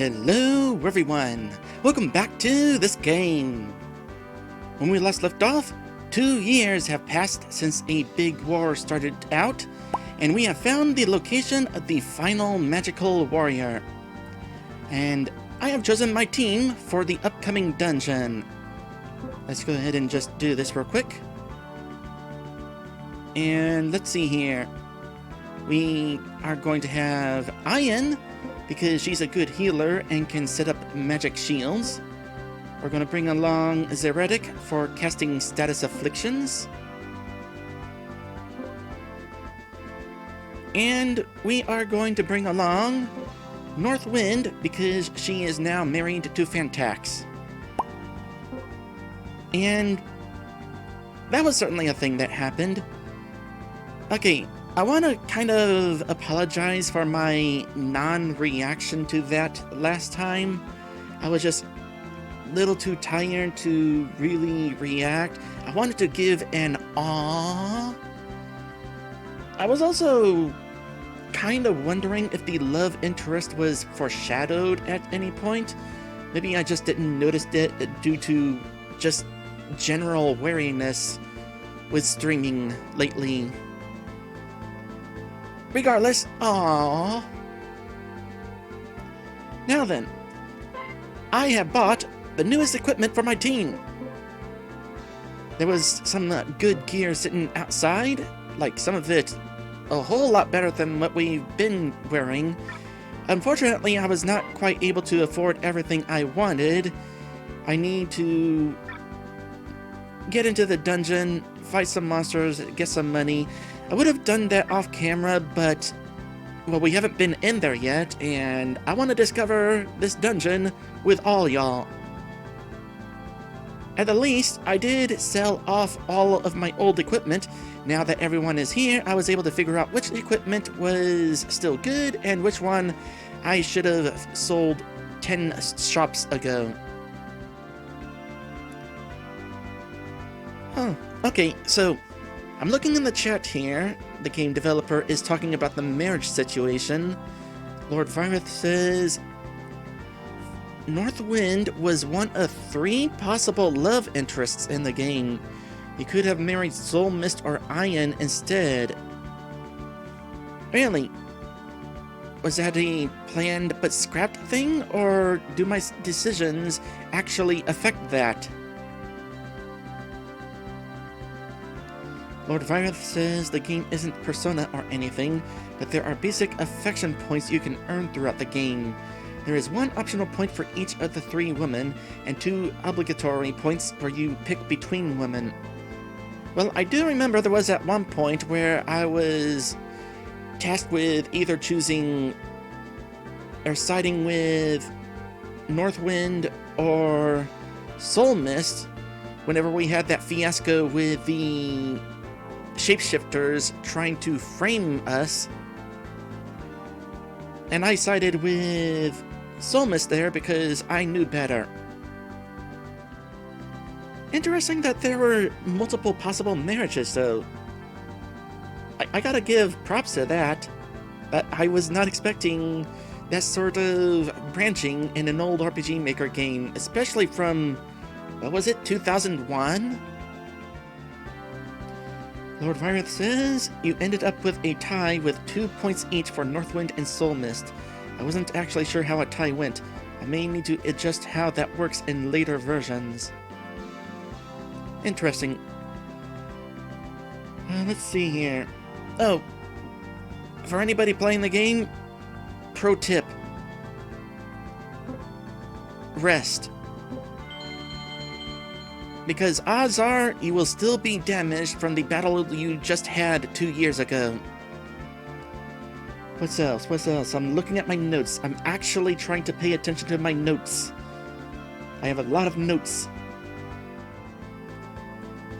Hello everyone! Welcome back to this game! When we last left off, 2 years have passed since a big war started out, and we have found the location of the final magical warrior. And I have chosen my team for the upcoming dungeon. Let's go ahead and just do this real quick. And let's see here. We are going to have Ian, because she's a good healer and can set up magic shields. We're going to bring along Zeretic for casting status afflictions. And we are going to bring along Northwind because she is now married to Fantax. And that was certainly a thing that happened. Okay, I want to kind of apologize for my non-reaction to that last time. I was just a little too tired to really react. I wanted to give an aww. I was also kind of wondering if the love interest was foreshadowed at any point. Maybe I just didn't notice it due to just general wariness with streaming lately. Regardless, aww. Now then, I have bought the newest equipment for my team. There was some good gear sitting outside, like some of it a whole lot better than what we've been wearing. Unfortunately, I was not quite able to afford everything I wanted. I need to get into the dungeon, fight some monsters, get some money. I would have done that off camera, but, well, we haven't been in there yet, and I want to discover this dungeon with all y'all. At the least, I did sell off all of my old equipment. Now that everyone is here, I was able to figure out which equipment was still good and which one I should have sold 10 shops ago. Huh, okay, so I'm looking in the chat here. The game developer is talking about the marriage situation. Lord Virith says Northwind was one of 3 possible love interests in the game. He could have married Soul Mist or Ian instead. Really? Was that a planned but scrapped thing, or do my decisions actually affect that? Lord Virith says the game isn't Persona or anything, but there are basic affection points you can earn throughout the game. There is 1 optional point for each of the 3 women, and 2 obligatory points where you pick between women. Well, I do remember there was at one point where I was tasked with either choosing or siding with Northwind or Soul Mist whenever we had that fiasco with the shapeshifters trying to frame us, and I sided with Soul Mist there because I knew better. Interesting that there were multiple possible marriages, though. I gotta give props to that. I was not expecting that sort of branching in an old RPG Maker game, especially from, what was it, 2001? Lord Virith says, you ended up with a tie with 2 points each for Northwind and Soul Mist. I wasn't actually sure how a tie went. I may need to adjust how that works in later versions. Interesting. Let's see here. Oh, for anybody playing the game, pro tip. Rest. Because odds are you will still be damaged from the battle you just had 2 years ago. What's else? What's else? I'm looking at my notes. I'm actually trying to pay attention to my notes. I have a lot of notes.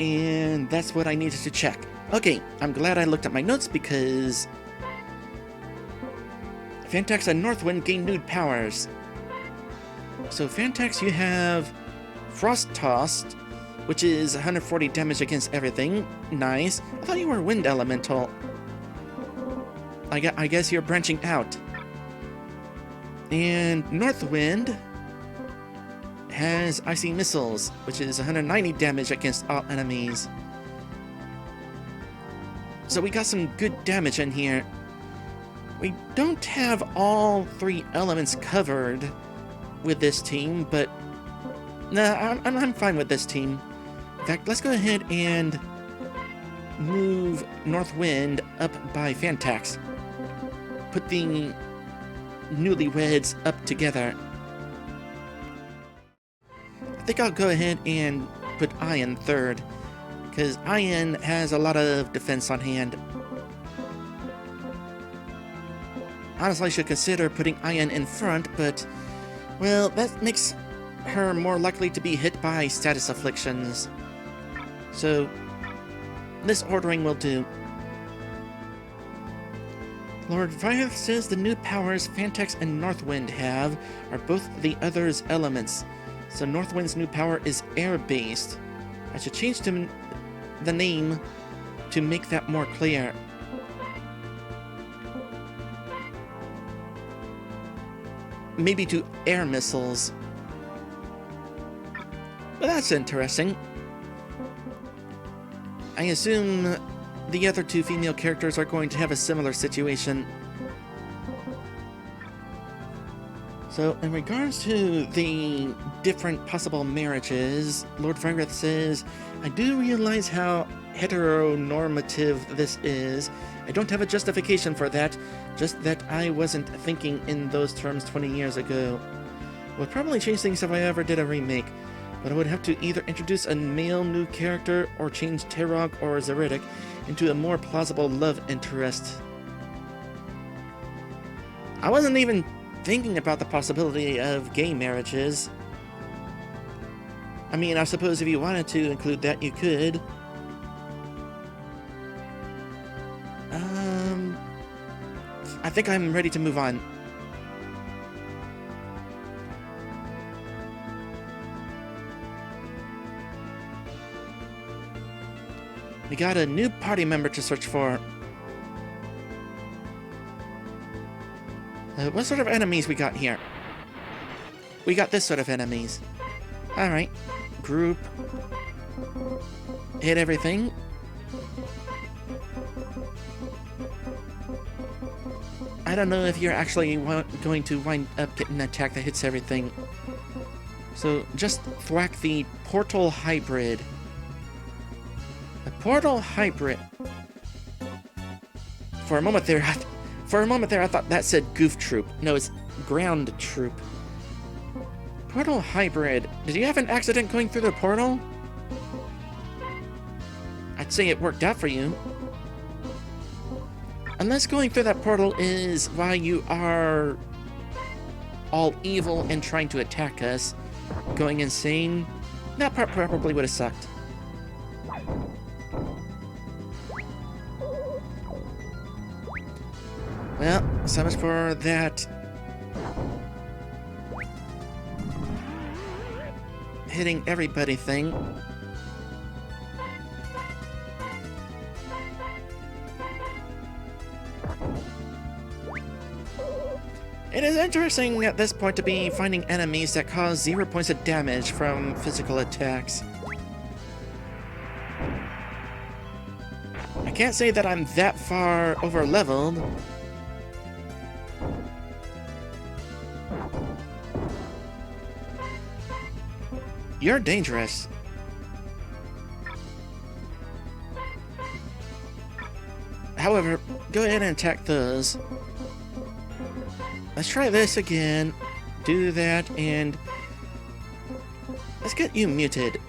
And that's what I needed to check. Okay, I'm glad I looked at my notes because Fantax and Northwind gain new powers. So Fantax, you have Frost Tossed, which is 140 damage against everything. Nice. I thought you were Wind Elemental. I guess you're branching out. And Northwind has Icy Missiles, which is 190 damage against all enemies. So we got some good damage in here. We don't have all 3 elements covered with this team, but nah, I'm fine with this team. In fact, let's go ahead and move Northwind up by Fantax. Put the newlyweds up together. I think I'll go ahead and put Ian third, because Ian has a lot of defense on hand. Honestly, I should consider putting Ian in front, but, well, that makes her more likely to be hit by status afflictions. So, this ordering will do. Lord Vyeth says the new powers Fantax and Northwind have are both the other's elements, so Northwind's new power is air-based. I should change the name to make that more clear. Maybe to air missiles. But that's interesting. I assume the other 2 female characters are going to have a similar situation. So, in regards to the different possible marriages, Lord Vareth says, I do realize how heteronormative this is. I don't have a justification for that, just that I wasn't thinking in those terms 20 years ago. Would probably change things if I ever did a remake, but I would have to either introduce a male new character or change Terog or Zeretic into a more plausible love interest. I wasn't even thinking about the possibility of gay marriages. I mean, I suppose if you wanted to include that, you could. I think I'm ready to move on. We got a new party member to search for. What sort of enemies we got here? We got this sort of enemies. Alright. Group. Hit everything. I don't know if you're actually going to wind up getting an attack that hits everything. So just thwack the Portal Hybrid. A Portal Hybrid. For a moment there, I thought that said Goof Troop. No, it's Ground Troop. Portal Hybrid. Did you have an accident going through the portal? I'd say it worked out for you. Unless going through that portal is why you are all evil and trying to attack us, going insane, that part probably would have sucked. Well, so much for that. Hitting everybody thing. It is interesting at this point to be finding enemies that cause 0 points of damage from physical attacks. I can't say that I'm that far over-leveled. You're dangerous. However, go ahead and attack those. Let's try this again. Do that, and let's get you muted.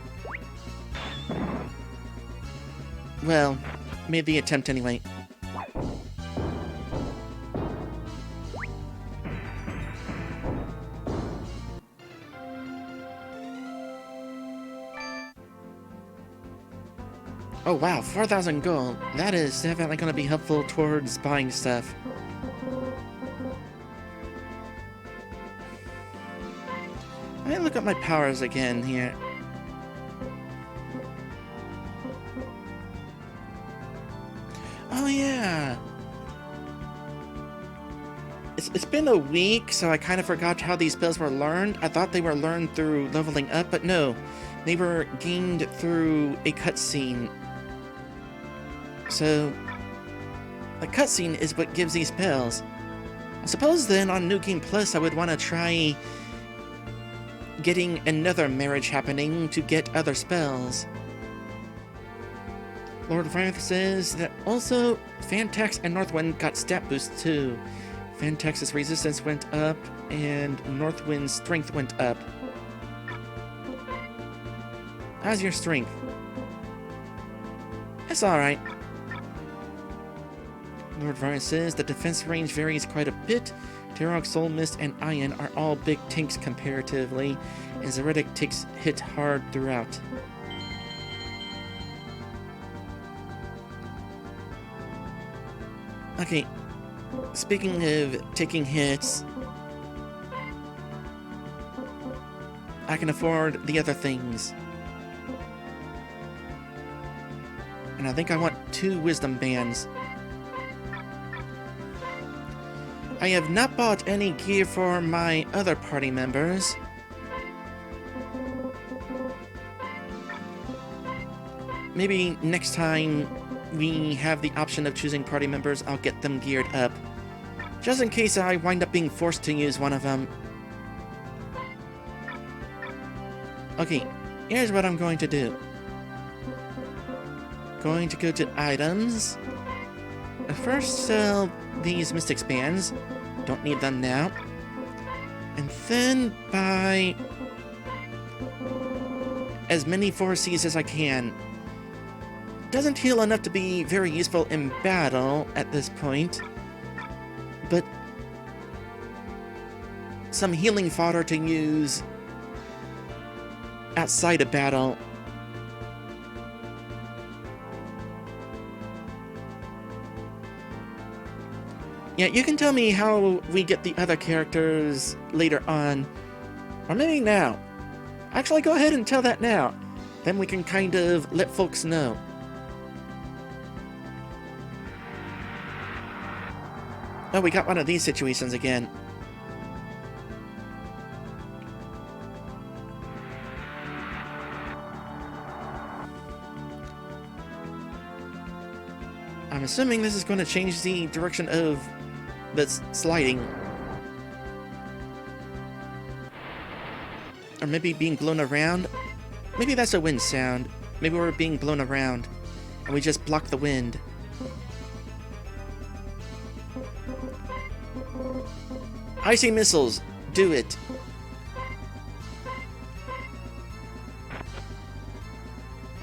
Well, made the attempt anyway. Oh wow, 4,000 gold. That is definitely going to be helpful towards buying stuff. Let me look at my powers again here. Oh yeah! It's been been a week, so I kind of forgot how these spells were learned. I thought they were learned through leveling up, but no. They were gained through a cutscene. So, a cutscene is what gives these spells. I suppose then on New Game Plus I would want to try getting another marriage happening to get other spells. Lord Varith says that also Fantax and Northwind got stat boosts too. Fantax's resistance went up and Northwind's strength went up. How's your strength? It's alright. Lord Varith says the defense range varies quite a bit. Tarok, Soul Mist, and Ion are all big tanks comparatively, and Zeretic takes hit hard throughout. Okay, speaking of taking hits, I can afford the other things. And I think I want 2 wisdom bands. I have not bought any gear for my other party members. Maybe next time we have the option of choosing party members, I'll get them geared up. Just in case I wind up being forced to use one of them. Okay, here's what I'm going to do. Going to go to items. First sell these Mystics bands. Don't need them now. And then buy as many 4Cs as I can. Doesn't heal enough to be very useful in battle at this point, but some healing fodder to use outside of battle. Yeah, you can tell me how we get the other characters later on. Or maybe now. Actually, go ahead and tell that now. Then we can kind of let folks know. Oh, we got one of these situations again. I'm assuming this is going to change the direction of the sliding. Or maybe being blown around. Maybe that's a wind sound. Maybe we're being blown around. And we just block the wind. Icy missiles. Do it.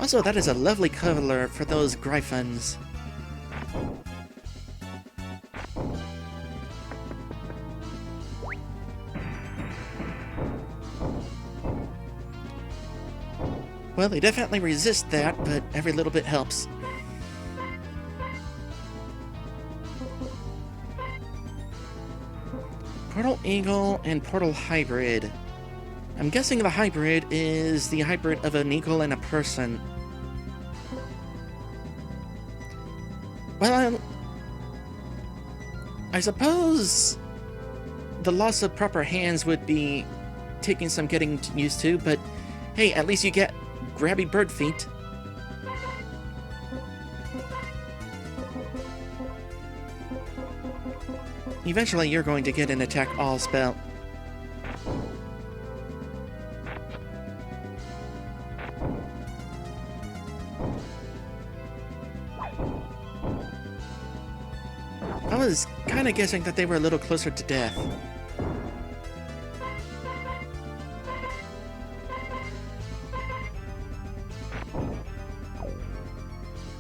Also, that is a lovely color for those Gryphons. Well, they definitely resist that, but every little bit helps. Portal Eagle and Portal Hybrid. I'm guessing the hybrid is the hybrid of an eagle and a person. Well, I suppose the loss of proper hands would be taking some getting used to, but hey, at least you get grabby bird feet. Eventually you're going to get an attack all spell. I was kind of guessing that they were a little closer to death.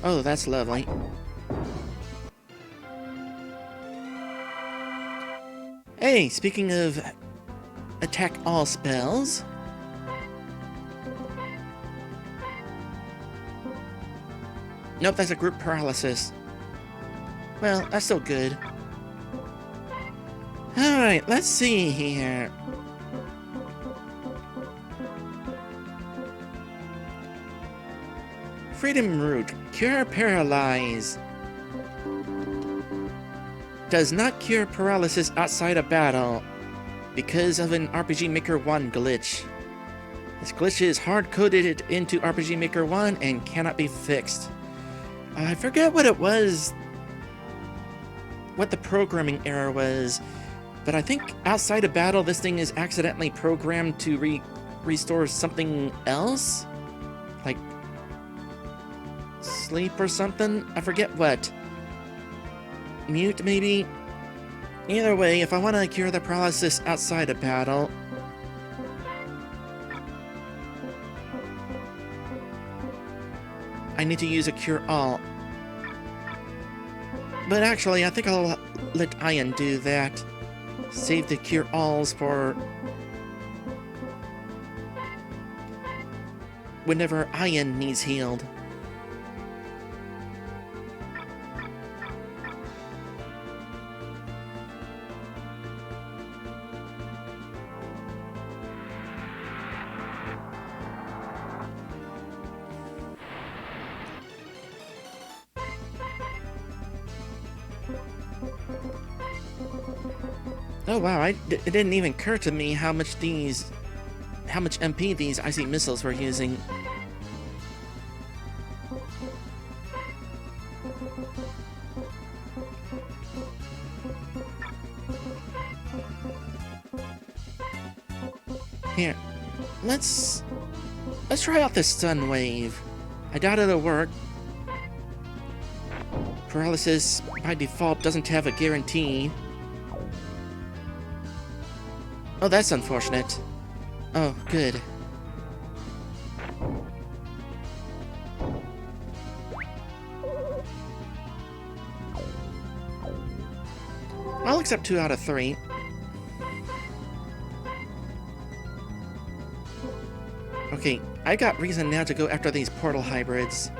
Oh, that's lovely. Hey, speaking of attack all spells... Nope, that's a group paralysis. Well, that's still good. Alright, let's see here. Freedom Root. Cure Paralyze. does not cure paralysis outside of battle because of an RPG Maker 1 glitch. This glitch is hard-coded into RPG Maker 1 and cannot be fixed. I forget what it was, what the programming error was, but I think outside of battle this thing is accidentally programmed to restore something else? Like sleep or something? I forget what. Mute, maybe? Either way, if I want to cure the paralysis outside of battle, I need to use a Cure All. But actually, I think I'll let Ian do that. Save the Cure Alls for whenever Ian needs healed. Oh wow, it didn't even occur to me how much MP these icy missiles were using. Here, let's try out this stun wave. I doubt it'll work. Paralysis by default doesn't have a guarantee. Oh, that's unfortunate. Oh, good. I'll accept 2 out of 3. Okay, I got reason now to go after these portal hybrids.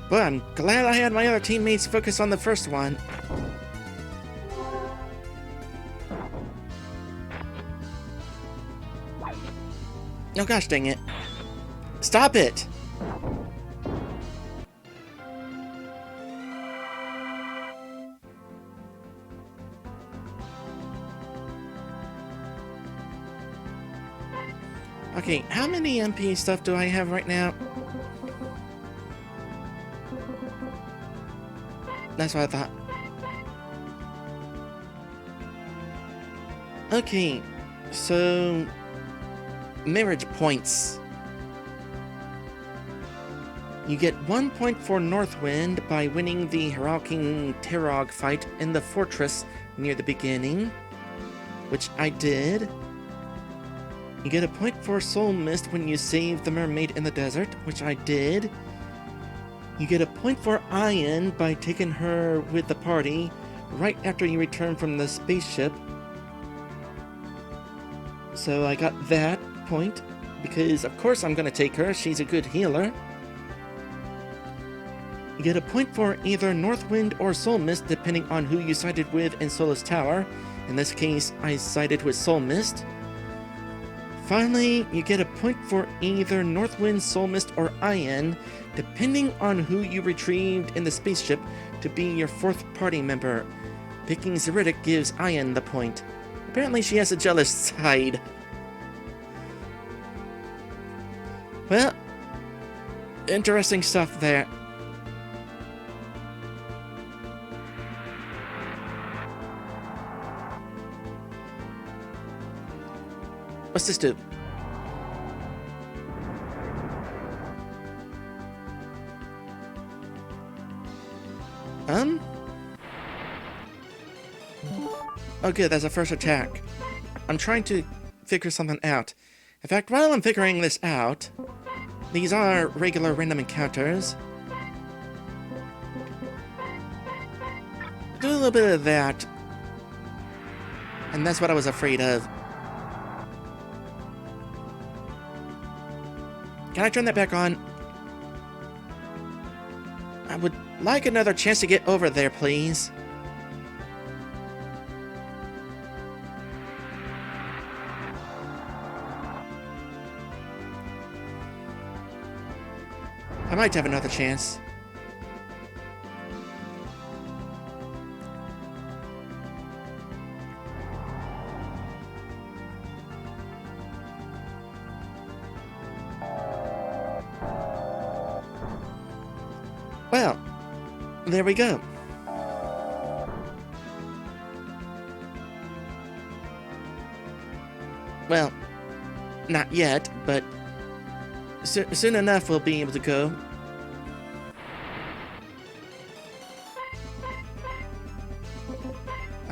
But I'm glad I had my other teammates focus on the first one. Oh gosh dang it. Stop it! Okay, how many MP stuff do I have right now? That's what I thought. Okay, so marriage points. You get 1 point for Northwind by winning the Heralking Terog fight in the fortress near the beginning, which I did. You get a point for Soul Mist when you save the mermaid in the desert, which I did. You get a point for Ian by taking her with the party right after you return from the spaceship. So I got that point, because of course I'm gonna take her, she's a good healer. You get a point for either Northwind or Soul Mist depending on who you sided with in Solace Tower. In this case, I sided with Soul Mist. Finally, you get a point for either Northwind, Soul Mist, or Ian, depending on who you retrieved in the spaceship to be your 4th party member. Picking Zeritic gives Ian the point. Apparently she has a jealous side. Well, interesting stuff there. What's this do? Oh good, that's a first attack. I'm trying to figure something out. In fact, while I'm figuring this out, these are regular random encounters. Do a little bit of that. And that's what I was afraid of. Can I turn that back on? I would like another chance to get over there, please. I might have another chance. Well, there we go. Well, not yet, but soon enough we'll be able to go.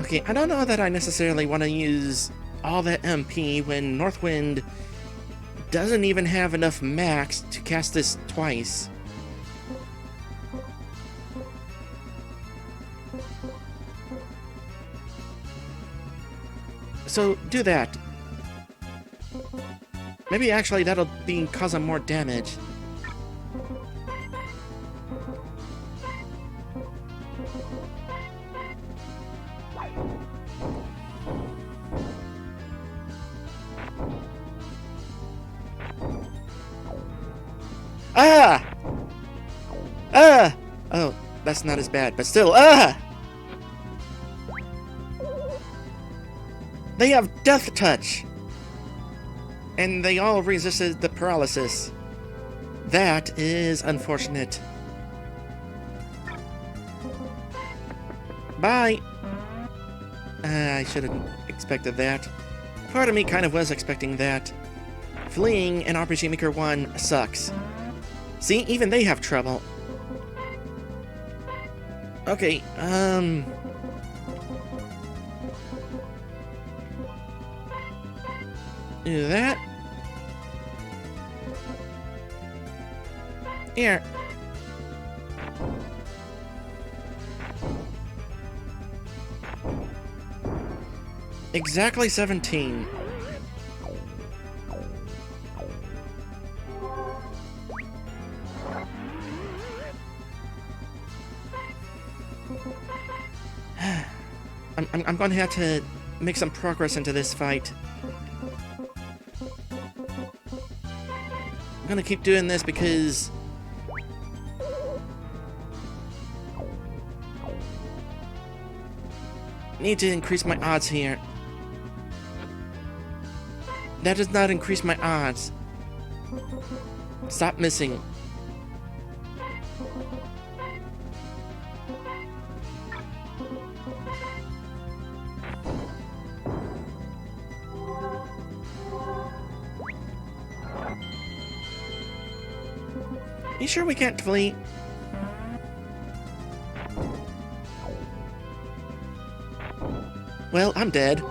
Okay, I don't know that I necessarily want to use all that MP when Northwind doesn't even have enough max to cast this twice. So do that. Maybe actually that'll cause him more damage. Ah! Ah! Oh, that's not as bad, but still, ah! They have Death Touch! And they all resisted the paralysis. That is unfortunate. Bye! I should have expected that. Part of me kind of was expecting that. Fleeing in RPG Maker 1 sucks. See, even they have trouble. Okay, do that. Here. Exactly 17. I'm going to have to make some progress into this fight. I'm going to keep doing this because I need to increase my odds here. That does not increase my odds. Stop missing. You sure we can't flee? Well, I'm dead.